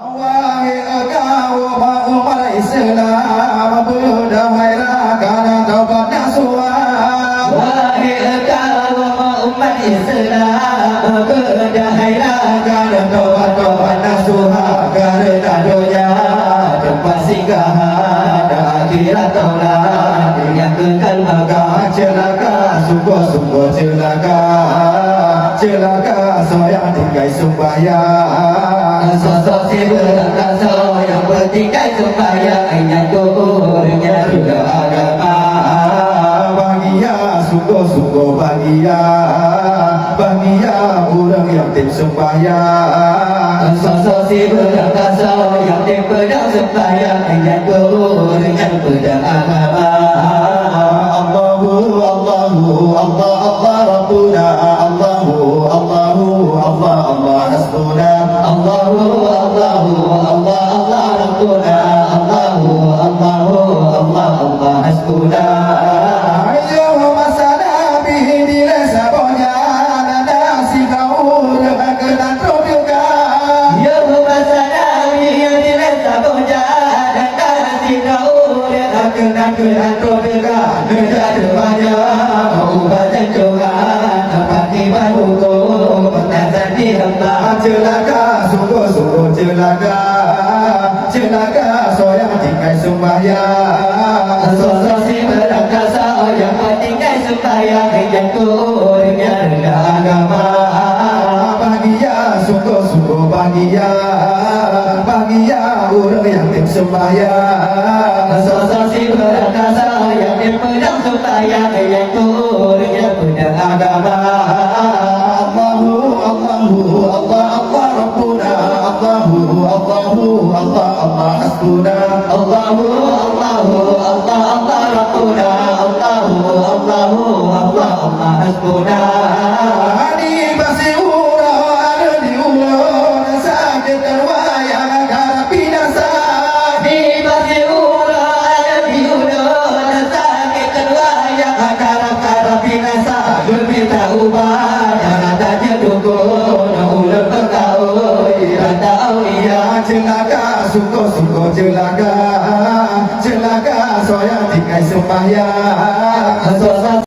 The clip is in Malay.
Wahai engkau umat Islam, berdahaikan taubat nasuha. Wahai engkau umat Islam, berdahaikan taubat nasuha. karena dunia tempat singgahan akhirat taulah yang kekal maka Celaka, sungguh-sungguh celaka, celaka saya tinggal sembahyang. sosok si berkasa yang bertingkai sembahyang yang kuburnya juga agama. Bahagia, sungguh-sungguh bahagia, bahagia orang yang tim sembahyang. Sosok si berkasa yang dipedang sembahyang yang kuburnya pedang agama. Allahu, Allahu, Allah, Allah, Rabbuna, Allahu, Allahu, Allah, Allah, Hasbuna. Allahu Allahu Allah Allah Rabbuna Allahu Allahu Allah Allah Hasbuna. Ayyuhumma sana bihi dilasa bonyan nasi kaur berkenan juga. Ya Muhammad yang dilesa boja dan nasi kau yang kenal juga negara banyak ubah dan juga tempat tiba hukum penazar di tempat. Celaka, sungguh-sungguh celaka, celaka soyang tinggal sembahyang. Sosok si berkasa yang bertingkai sembahyang yang kurnya rendah agama. Bahagia, sungguh-sungguh bahagia, bahagia orang yang tim sembahyang. Sosok si berkasa yang dipedang sembahyang yang kurnya pedang agama. Allahu, Allahu, Allah, Allah, Rabbuna, Allahu, Allahu, Allah, Allah, Hasbuna. Allahu Allahu Allah Allah Rabbuna Allahu Allahu Allah Allah Hasbuna. Ani basiura ada di ulun sakit terwayang harap binasa. Di Basiura ada di ulun sakit terwayang karap-karap binasa berminta ubah jangan tanya dukun ulun berkaui rata aulia. Celaka, sungguh-sungguh celaka, celaka soya tinggal sembahyang. Sosok